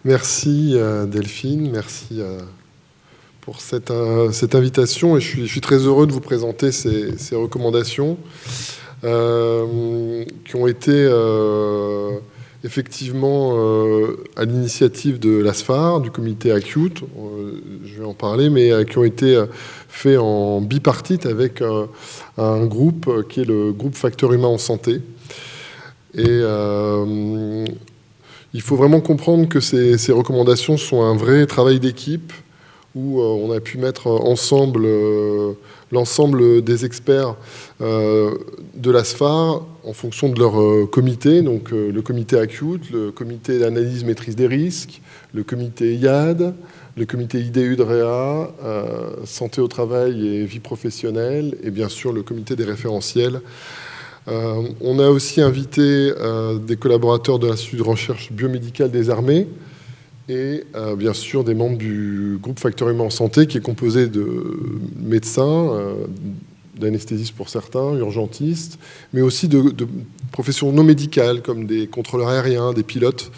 Merci Delphine, merci pour cette invitation. Et je suis très heureux de vous présenter ces recommandations qui ont été effectivement à l'initiative de l'ASFAR, du comité Acute, je vais en parler, mais qui ont été faits en bipartite avec un groupe qui est le groupe Facteurs Humains en Santé. Et il faut vraiment comprendre que ces recommandations sont un vrai travail d'équipe où on a pu mettre ensemble l'ensemble des experts de l'ASFAR en fonction de leur comité, donc le comité Acute, le comité d'analyse maîtrise des risques, le comité IAD, le comité IDU-DREA, santé au travail et vie professionnelle, et bien sûr le comité des référentiels. On a aussi invité des collaborateurs de l'Institut de recherche biomédicale des armées et bien sûr des membres du groupe Facteurs Humains en Santé qui est composé de médecins, d'anesthésistes pour certains, urgentistes, mais aussi de professions non médicales comme des contrôleurs aériens, des pilotes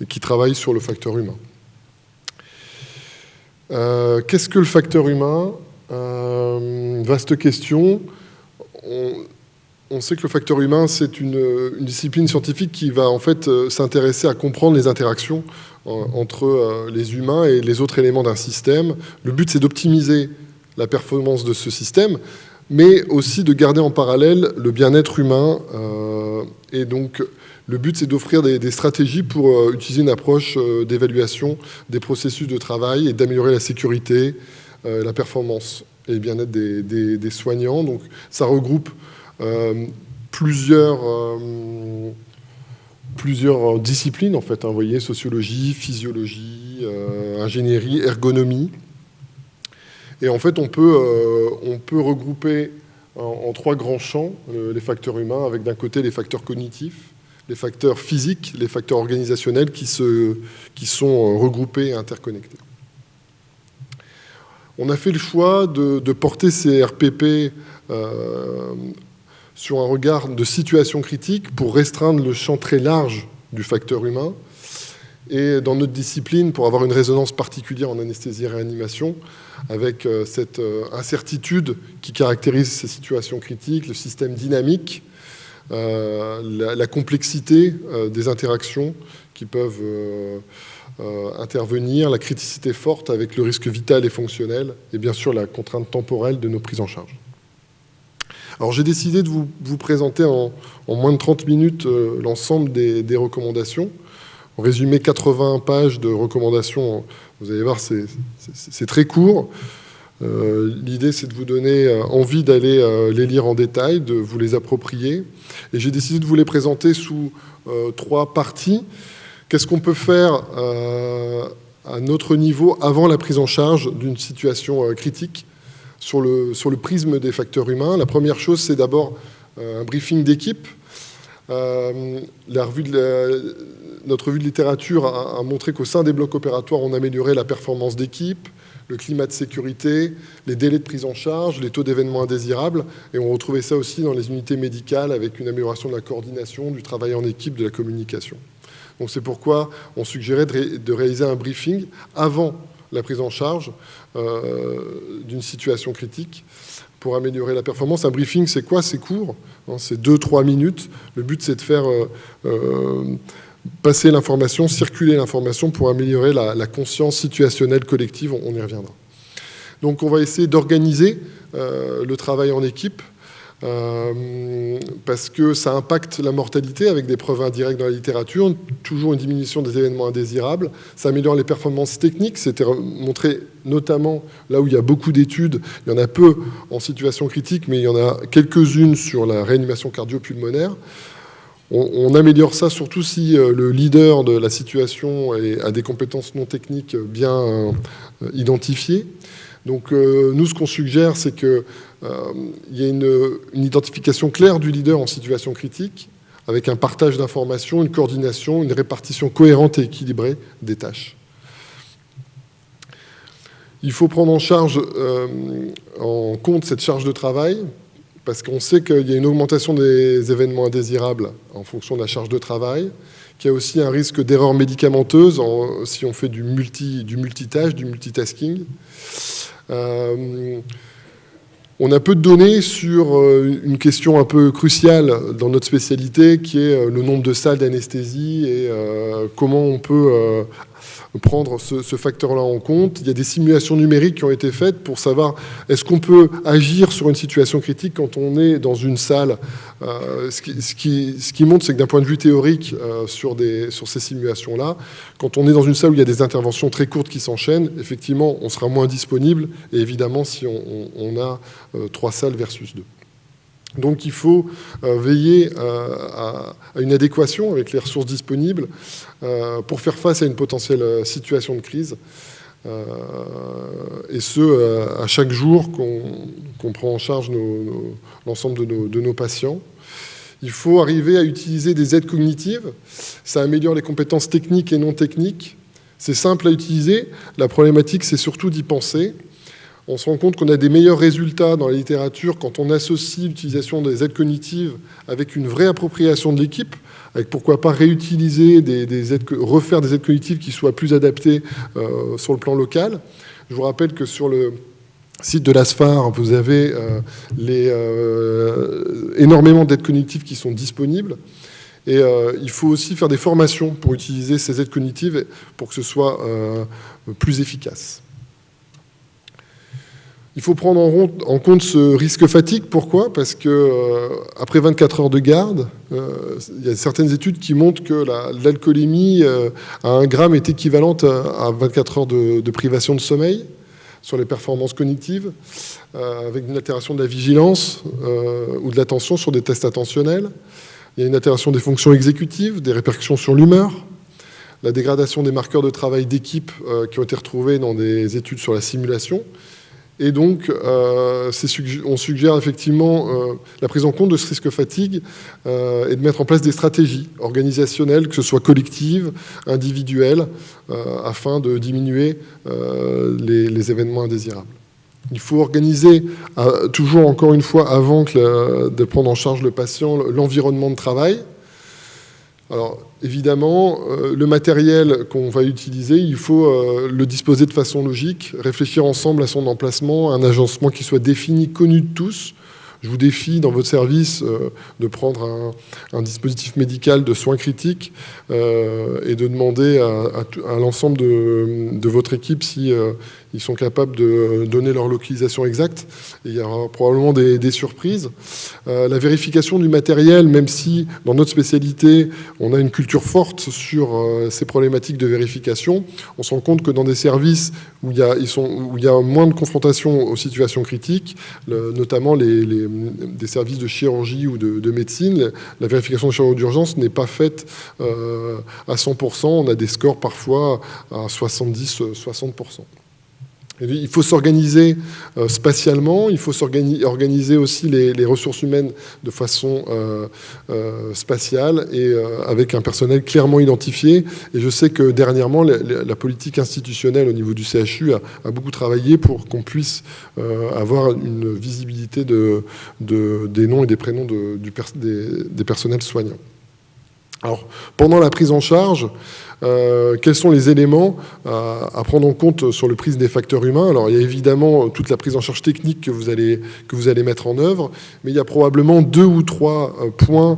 qui travaillent sur le facteur humain. Qu'est-ce que le facteur humain ? Vaste question. On sait que le facteur humain, c'est une discipline scientifique qui va en fait s'intéresser à comprendre les interactions entre les humains et les autres éléments d'un système. Le but, c'est d'optimiser la performance de ce système, mais aussi de garder en parallèle le bien-être humain. Et donc, le but, c'est d'offrir des stratégies pour utiliser une approche d'évaluation des processus de travail et d'améliorer la sécurité, la performance et le bien-être des soignants. Donc, ça regroupe plusieurs disciplines, en fait, hein, vous voyez, sociologie, physiologie, ingénierie, ergonomie. Et en fait, on peut regrouper en trois grands champs les facteurs humains, avec d'un côté les facteurs cognitifs, les facteurs physiques, les facteurs organisationnels qui sont regroupés et interconnectés. On a fait le choix de porter ces RPP sur un regard de situation critique pour restreindre le champ très large du facteur humain. Et dans notre discipline, pour avoir une résonance particulière en anesthésie et réanimation, avec cette incertitude qui caractérise ces situations critiques, le système dynamique, la complexité des interactions qui peuvent intervenir, la criticité forte avec le risque vital et fonctionnel, et bien sûr la contrainte temporelle de nos prises en charge. Alors j'ai décidé de vous présenter en moins de 30 minutes l'ensemble des recommandations. En résumé, 80 pages de recommandations, vous allez voir, c'est très court. L'idée, c'est de vous donner envie d'aller les lire en détail, de vous les approprier. Et j'ai décidé de vous les présenter sous trois parties. Qu'est-ce qu'on peut faire à notre niveau avant la prise en charge d'une situation critique sur le prisme des facteurs humains? La première chose, c'est d'abord un briefing d'équipe. Notre revue de littérature a montré qu'au sein des blocs opératoires, on améliorait la performance d'équipe, le climat de sécurité, les délais de prise en charge, les taux d'événements indésirables. Et on retrouvait ça aussi dans les unités médicales avec une amélioration de la coordination, du travail en équipe, de la communication. Donc c'est pourquoi on suggérait de réaliser un briefing avant la prise en charge d'une situation critique pour améliorer la performance. Un briefing, c'est quoi? C'est court, hein, c'est 2-3 minutes. Le but, c'est de faire passer l'information, circuler l'information pour améliorer la conscience situationnelle collective. On y reviendra. Donc, on va essayer d'organiser le travail en équipe parce que ça impacte la mortalité avec des preuves indirectes dans la littérature, toujours une diminution des événements indésirables. Ça améliore les performances techniques. C'était montré notamment là où il y a beaucoup d'études. Il y en a peu en situation critique, mais il y en a quelques-unes sur la réanimation cardio-pulmonaire. On améliore ça surtout si le leader de la situation a des compétences non techniques bien identifiées. Donc nous, ce qu'on suggère, c'est qu'il y ait une identification claire du leader en situation critique, avec un partage d'informations, une coordination, une répartition cohérente et équilibrée des tâches. Il faut prendre en compte cette charge de travail, parce qu'on sait qu'il y a une augmentation des événements indésirables en fonction de la charge de travail. qu'il y a aussi un risque d'erreur médicamenteuse si on fait du multitâche, du multitasking. On a peu de données sur une question un peu cruciale dans notre spécialité, qui est le nombre de salles d'anesthésie et comment on peut prendre ce facteur-là en compte. Il y a des simulations numériques qui ont été faites pour savoir est-ce qu'on peut agir sur une situation critique quand on est dans une salle. Ce qui montre, c'est que d'un point de vue théorique, sur ces simulations-là, quand on est dans une salle où il y a des interventions très courtes qui s'enchaînent, effectivement, on sera moins disponible, et évidemment, si on a 3 salles versus 2. Donc il faut veiller à une adéquation avec les ressources disponibles pour faire face à une potentielle situation de crise. Et ce, à chaque jour qu'on prend en charge l'ensemble de nos patients. Il faut arriver à utiliser des aides cognitives. Ça améliore les compétences techniques et non techniques. C'est simple à utiliser. La problématique, c'est surtout d'y penser. On se rend compte qu'on a des meilleurs résultats dans la littérature quand on associe l'utilisation des aides cognitives avec une vraie appropriation de l'équipe, avec pourquoi pas réutiliser refaire des aides cognitives qui soient plus adaptées sur le plan local. Je vous rappelle que sur le site de l'ASFAR, vous avez énormément d'aides cognitives qui sont disponibles. Et il faut aussi faire des formations pour utiliser ces aides cognitives pour que ce soit plus efficace. Il faut prendre en compte ce risque fatigue. Pourquoi ? Parce que après 24 heures de garde, il y a certaines études qui montrent que l'alcoolémie à 1 gramme est équivalente à 24 heures de privation de sommeil sur les performances cognitives, avec une altération de la vigilance ou de l'attention sur des tests attentionnels. Il y a une altération des fonctions exécutives, des répercussions sur l'humeur, la dégradation des marqueurs de travail d'équipe qui ont été retrouvés dans des études sur la simulation. Et donc, on suggère effectivement la prise en compte de ce risque fatigue et de mettre en place des stratégies organisationnelles, que ce soit collectives, individuelles, afin de diminuer les événements indésirables. Il faut organiser, toujours encore une fois, avant de prendre en charge le patient, l'environnement de travail. Alors, évidemment, le matériel qu'on va utiliser, il faut le disposer de façon logique, réfléchir ensemble à son emplacement, à un agencement qui soit défini, connu de tous. Je vous défie, dans votre service, de prendre un dispositif médical de soins critiques et de demander à l'ensemble de votre équipe si ils sont capables de donner leur localisation exacte. Et il y aura probablement des surprises. La vérification du matériel, même si dans notre spécialité, on a une culture forte sur ces problématiques de vérification, on se rend compte que dans des services où il y a moins de confrontation aux situations critiques, notamment des services de chirurgie ou de médecine, la vérification de chirurgie d'urgence n'est pas faite à 100%. On a des scores parfois à 70-60%. Il faut s'organiser spatialement, il faut organiser aussi les ressources humaines de façon spatiale et avec un personnel clairement identifié. Et je sais que dernièrement, la politique institutionnelle au niveau du CHU a beaucoup travaillé pour qu'on puisse avoir une visibilité des noms et des prénoms des personnels soignants. Alors, pendant la prise en charge, quels sont les éléments à prendre en compte sur le prisme des facteurs humains? Alors, il y a évidemment toute la prise en charge technique que vous allez mettre en œuvre, mais il y a probablement 2 ou 3 points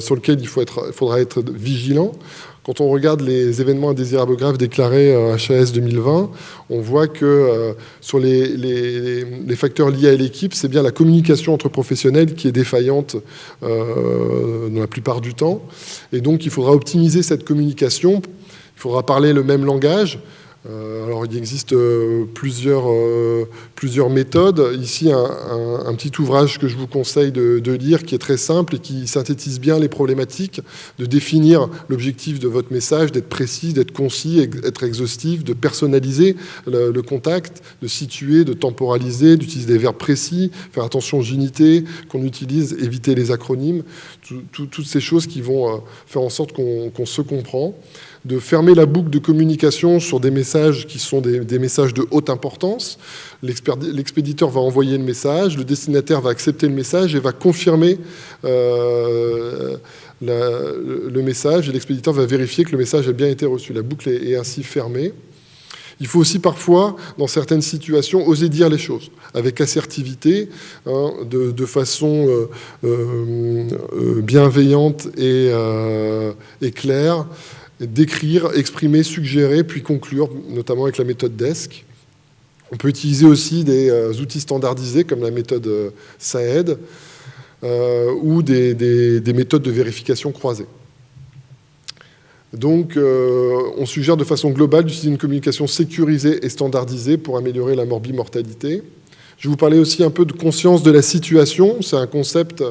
sur lesquels il faudra être vigilant. Quand on regarde les événements indésirables graves déclarés HAS 2020, on voit que sur les facteurs liés à l'équipe, c'est bien la communication entre professionnels qui est défaillante dans la plupart du temps. Et donc, il faudra optimiser cette communication. Il faudra parler le même langage. Alors, il existe plusieurs méthodes. Ici, un petit ouvrage que je vous conseille de lire, qui est très simple et qui synthétise bien les problématiques, de définir l'objectif de votre message, d'être précis, d'être concis, d'être exhaustif, de personnaliser le contact, de situer, de temporaliser, d'utiliser des verbes précis, faire attention aux unités qu'on utilise, éviter les acronymes, toutes ces choses qui vont faire en sorte qu'on se comprend, de fermer la boucle de communication sur des messages qui sont des messages de haute importance. L'expéditeur va envoyer le message, le destinataire va accepter le message et va confirmer le message et l'expéditeur va vérifier que le message a bien été reçu. La boucle est ainsi fermée. Il faut aussi parfois, dans certaines situations, oser dire les choses avec assertivité, de façon bienveillante et claire, décrire, exprimer, suggérer, puis conclure, notamment avec la méthode DESC. On peut utiliser aussi des outils standardisés comme la méthode SAED ou des méthodes de vérification croisée. Donc, on suggère de façon globale d'utiliser une communication sécurisée et standardisée pour améliorer la morbimortalité. Je vais vous parler aussi un peu de conscience de la situation. C'est un concept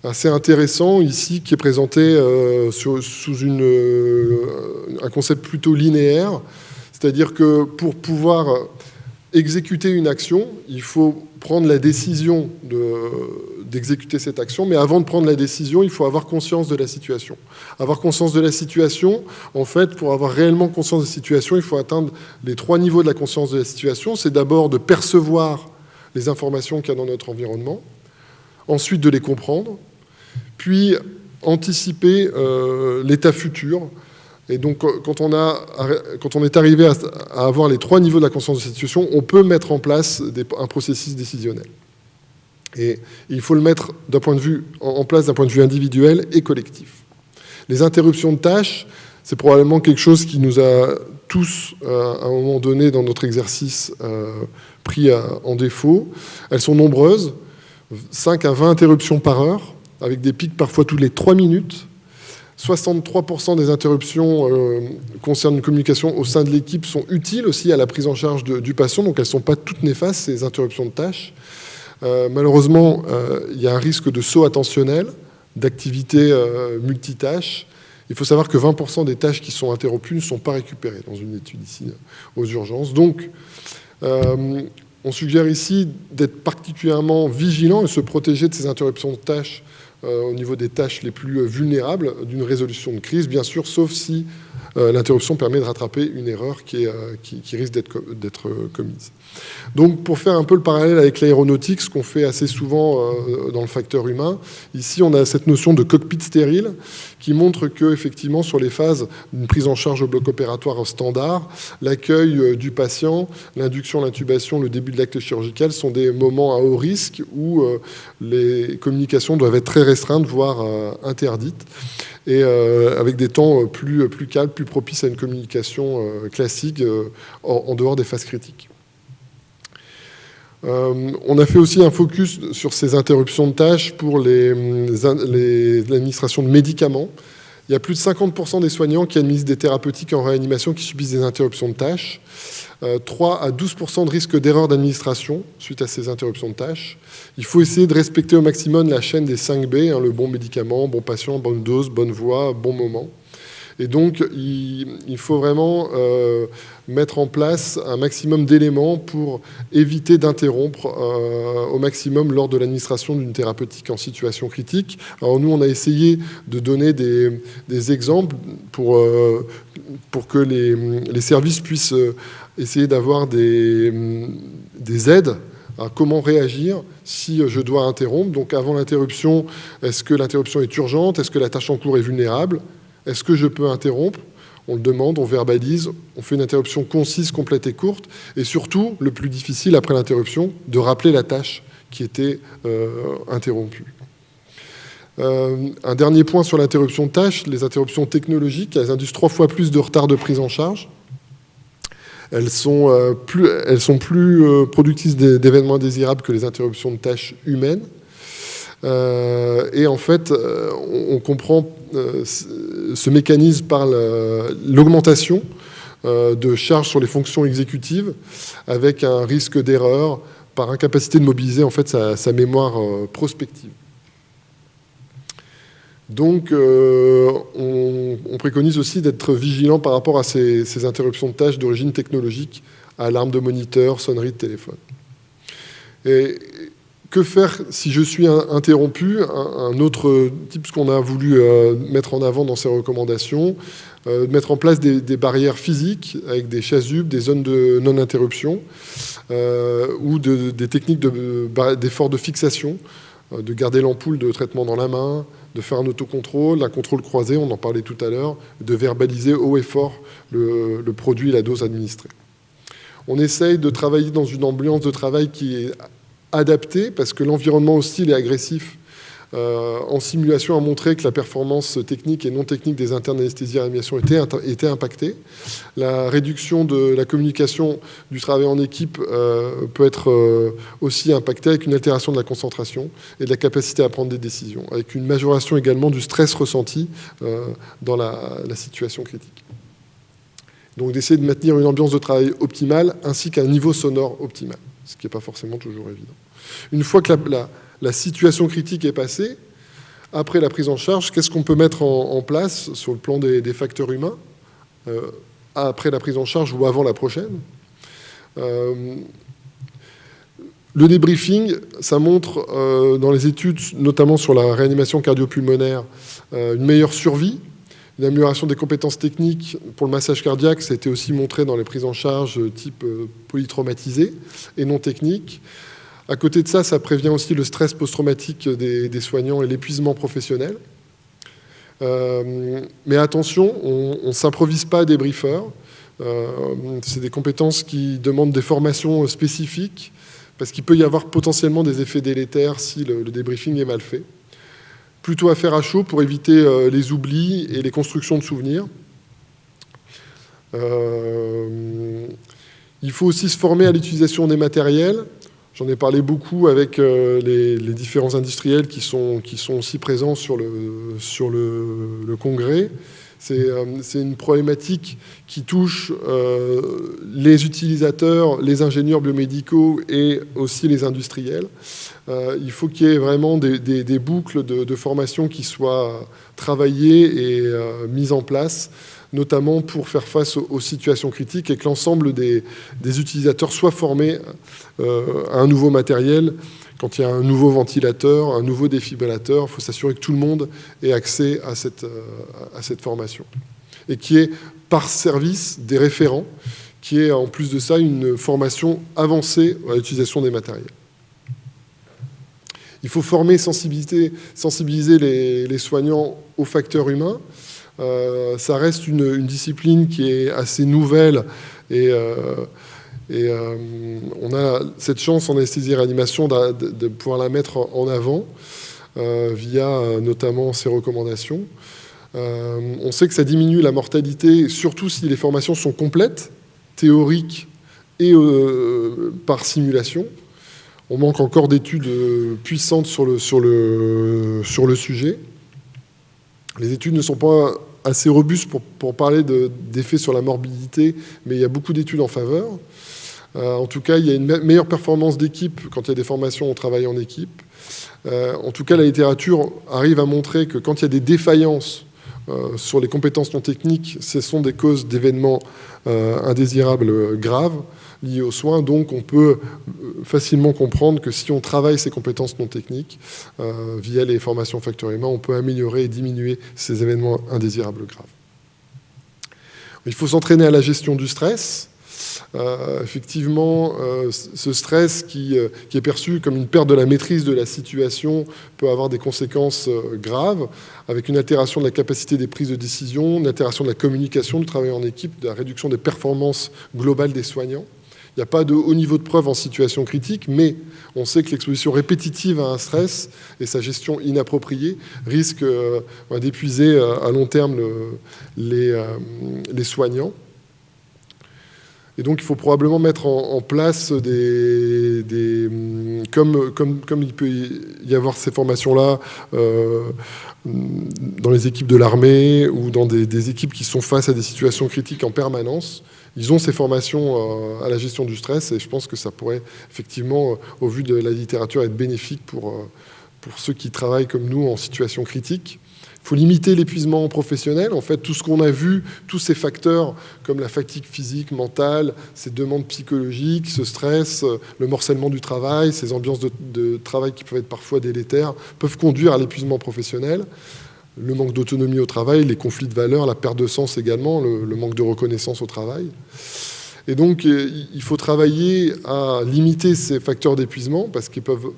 assez intéressant ici qui est présenté sous un concept plutôt linéaire. C'est-à-dire que pour pouvoir exécuter une action, il faut prendre la décision d'exécuter cette action, mais avant de prendre la décision, il faut avoir conscience de la situation. Avoir conscience de la situation, en fait, pour avoir réellement conscience de la situation, il faut atteindre les 3 niveaux de la conscience de la situation. C'est d'abord de percevoir les informations qu'il y a dans notre environnement, ensuite de les comprendre, puis anticiper l'état futur. Et donc, quand on est arrivé à avoir les 3 niveaux de la conscience de la situation, on peut mettre en place un processus décisionnel. Et il faut le mettre en place d'un point de vue individuel et collectif. Les interruptions de tâches, c'est probablement quelque chose qui nous a tous, à un moment donné dans notre exercice, pris en défaut. Elles sont nombreuses, 5 à 20 interruptions par heure, avec des pics parfois toutes les 3 minutes. 63% des interruptions concernant une communication au sein de l'équipe sont utiles aussi à la prise en charge du patient, donc elles ne sont pas toutes néfastes, ces interruptions de tâches. Malheureusement, il y a un risque de saut attentionnel, d'activité multitâche. Il faut savoir que 20% des tâches qui sont interrompues ne sont pas récupérées dans une étude ici aux urgences. Donc, on suggère ici d'être particulièrement vigilant et se protéger de ces interruptions de tâches au niveau des tâches les plus vulnérables d'une résolution de crise, bien sûr, sauf si l'interruption permet de rattraper une erreur qui risque d'être commise. Donc, pour faire un peu le parallèle avec l'aéronautique, ce qu'on fait assez souvent dans le facteur humain, ici, on a cette notion de cockpit stérile qui montre que, effectivement, sur les phases d'une prise en charge au bloc opératoire standard, l'accueil du patient, l'induction, l'intubation, le début de l'acte chirurgical sont des moments à haut risque où les communications doivent être très restreintes, voire interdites, et avec des temps plus calmes, plus propices à une communication classique en dehors des phases critiques. On a fait aussi un focus sur ces interruptions de tâches pour l'administration de médicaments. Il y a plus de 50% des soignants qui administrent des thérapeutiques en réanimation qui subissent des interruptions de tâches. 3 à 12% de risque d'erreur d'administration suite à ces interruptions de tâches. Il faut essayer de respecter au maximum la chaîne des 5 B, le bon médicament, bon patient, bonne dose, bonne voie, bon moment. Et donc, il faut vraiment mettre en place un maximum d'éléments pour éviter d'interrompre au maximum lors de l'administration d'une thérapeutique en situation critique. Alors nous, on a essayé de donner des exemples pour que les services puissent essayer d'avoir des aides à comment réagir si je dois interrompre. Donc avant l'interruption, est-ce que l'interruption est urgente? Est-ce que la tâche en cours est vulnérable? Est-ce que je peux interrompre? On le demande, on verbalise, on fait une interruption concise, complète et courte. Et surtout, le plus difficile après l'interruption, de rappeler la tâche qui était interrompue. Un dernier point sur l'interruption de tâche, les interruptions technologiques, elles induisent 3 fois plus de retard de prise en charge. Elles sont plus productrices d'événements indésirables que les interruptions de tâches humaines. Et en fait, on comprend ce mécanisme par l'augmentation de charges sur les fonctions exécutives avec un risque d'erreur par incapacité de mobiliser en fait sa mémoire prospective. Donc, on préconise aussi d'être vigilant par rapport à ces interruptions de tâches d'origine technologique, alarme de moniteur, sonnerie de téléphone. Et que faire si je suis interrompu? Un autre type, ce qu'on a voulu mettre en avant dans ces recommandations, mettre en place des barrières physiques avec des chasubles, des zones de non-interruption ou des techniques d'effort de fixation, de garder l'ampoule de traitement dans la main, de faire un autocontrôle, un contrôle croisé, on en parlait tout à l'heure, de verbaliser haut et fort le produit et la dose administrée. On essaye de travailler dans une ambiance de travail qui est adaptée, parce que l'environnement hostile et agressif en simulation a montré que la performance technique et non technique des internes d'anesthésie et réanimation était impactée. La réduction de la communication du travail en équipe peut être aussi impactée avec une altération de la concentration et de la capacité à prendre des décisions, avec une majoration également du stress ressenti dans la situation critique. Donc d'essayer de maintenir une ambiance de travail optimale ainsi qu'un niveau sonore optimal, ce qui n'est pas forcément toujours évident. Une fois que la situation critique est passée, après la prise en charge, qu'est-ce qu'on peut mettre en place sur le plan des facteurs humains après la prise en charge ou avant la prochaine? Le débriefing, ça montre dans les études, notamment sur la réanimation cardio-pulmonaire, une meilleure survie, une amélioration des compétences techniques pour le massage cardiaque. Ça a été aussi montré dans les prises en charge type polytraumatisé et non technique. À côté de ça, ça prévient aussi le stress post-traumatique des soignants et l'épuisement professionnel. Mais attention, on ne s'improvise pas débriefeur. C'est des compétences qui demandent des formations spécifiques, parce qu'il peut y avoir potentiellement des effets délétères si le débriefing est mal fait. Plutôt à faire à chaud pour éviter les oublis et les constructions de souvenirs. Il faut aussi se former à l'utilisation des matériels. J'en ai parlé beaucoup avec les différents industriels qui sont aussi présents sur le congrès. C'est une problématique qui touche les utilisateurs, les ingénieurs biomédicaux et aussi les industriels. Il faut qu'il y ait vraiment des boucles de formation qui soient travaillées et mises en place, notamment pour faire face aux situations critiques et que l'ensemble des utilisateurs soient formés à un nouveau matériel. Quand il y a un nouveau ventilateur, un nouveau défibrillateur, il faut s'assurer que tout le monde ait accès à cette formation. Et qu'il y ait par service des référents, qui ait en plus de ça une formation avancée à l'utilisation des matériels. Il faut former, sensibiliser les soignants aux facteurs humains. Ça reste une discipline qui est assez nouvelle et on a cette chance en anesthésie et réanimation de pouvoir la mettre en avant via notamment ces recommandations. On sait que ça diminue la mortalité, surtout si les formations sont complètes, théoriques et par simulation. On manque encore d'études puissantes sur le sujet. Les études ne sont pas assez robustes pour parler d'effets sur la morbidité, mais il y a beaucoup d'études en faveur. En tout cas, il y a une meilleure performance d'équipe quand il y a des formations, on travaille en équipe. En tout cas, la littérature arrive à montrer que quand il y a des défaillances sur les compétences non techniques, ce sont des causes d'événements indésirables graves liés aux soins. Donc, on peut facilement comprendre que si on travaille ces compétences non techniques via les formations facteurs humains, on peut améliorer et diminuer ces événements indésirables graves. Il faut s'entraîner à la gestion du stress. Effectivement, ce stress qui est perçu comme une perte de la maîtrise de la situation peut avoir des conséquences graves, avec une altération de la capacité des prises de décision, une altération de la communication, du travail en équipe, de la réduction des performances globales des soignants. Il n'y a pas de haut niveau de preuve en situation critique, mais on sait que l'exposition répétitive à un stress et sa gestion inappropriée risque d'épuiser à long terme les soignants. Et donc, il faut probablement mettre en place comme il peut y avoir ces formations-là dans les équipes de l'armée ou dans des équipes qui sont face à des situations critiques en permanence. Ils ont ces formations à la gestion du stress et je pense que ça pourrait effectivement, au vu de la littérature, être bénéfique pour ceux qui travaillent comme nous en situation critique. Il faut limiter l'épuisement professionnel. En fait, tout ce qu'on a vu, tous ces facteurs comme la fatigue physique, mentale, ces demandes psychologiques, ce stress, le morcellement du travail, ces ambiances de travail qui peuvent être parfois délétères, peuvent conduire à l'épuisement professionnel. Le manque d'autonomie au travail, les conflits de valeurs, la perte de sens également, le manque de reconnaissance au travail. Et donc, il faut travailler à limiter ces facteurs d'épuisement parce qu'ils peuvent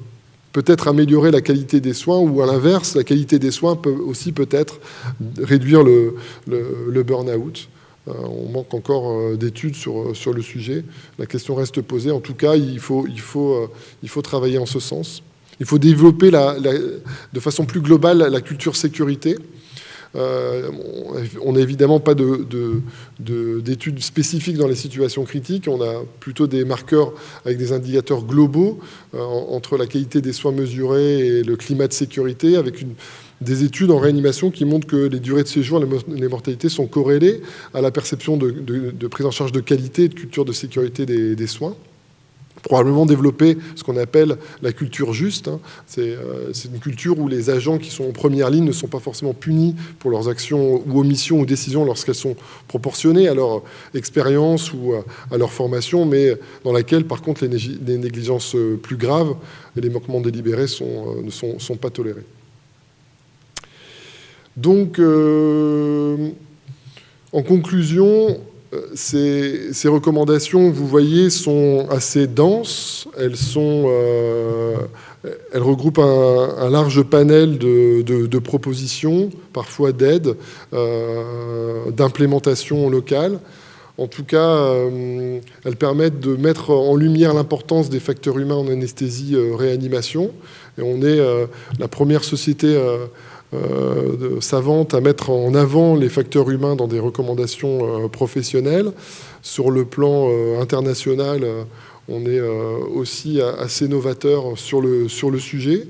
peut-être améliorer la qualité des soins, ou à l'inverse, la qualité des soins peut aussi peut-être réduire le burn-out. On manque encore d'études sur le sujet. La question reste posée. En tout cas, il faut travailler en ce sens. Il faut développer de façon plus globale la culture sécurité. On n'a évidemment pas d'études spécifiques dans les situations critiques. On a plutôt des marqueurs avec des indicateurs globaux entre la qualité des soins mesurés et le climat de sécurité, avec des études en réanimation qui montrent que les durées de séjour et les mortalités sont corrélées à la perception de prise en charge de qualité et de culture de sécurité des soins. Probablement développer ce qu'on appelle la culture juste. C'est une culture où les agents qui sont en première ligne ne sont pas forcément punis pour leurs actions ou omissions ou décisions lorsqu'elles sont proportionnées à leur expérience ou à leur formation, mais dans laquelle, par contre, les négligences plus graves et les manquements délibérés ne sont pas tolérés. Donc, en conclusion, ces recommandations, vous voyez, sont assez denses. Elles regroupent un large panel de propositions, parfois d'aides, d'implémentation locale. En tout cas, elles permettent de mettre en lumière l'importance des facteurs humains en anesthésie-réanimation. Et on est la première société savante à mettre en avant les facteurs humains dans des recommandations professionnelles. Sur le plan international, on est aussi assez novateur sur le sujet.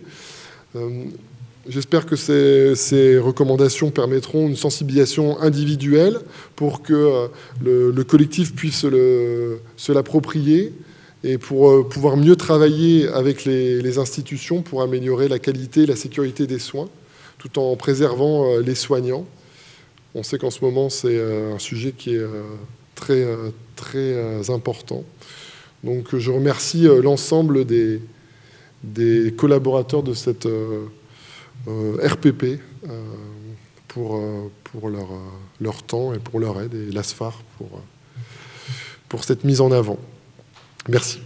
J'espère que ces recommandations permettront une sensibilisation individuelle pour que le collectif puisse se l'approprier et pour pouvoir mieux travailler avec les institutions pour améliorer la qualité et la sécurité des soins, tout en préservant les soignants. On sait qu'en ce moment, c'est un sujet qui est très, très important. Donc, je remercie l'ensemble des collaborateurs de cette RPP pour leur temps et pour leur aide, et l'ASFAR pour cette mise en avant. Merci.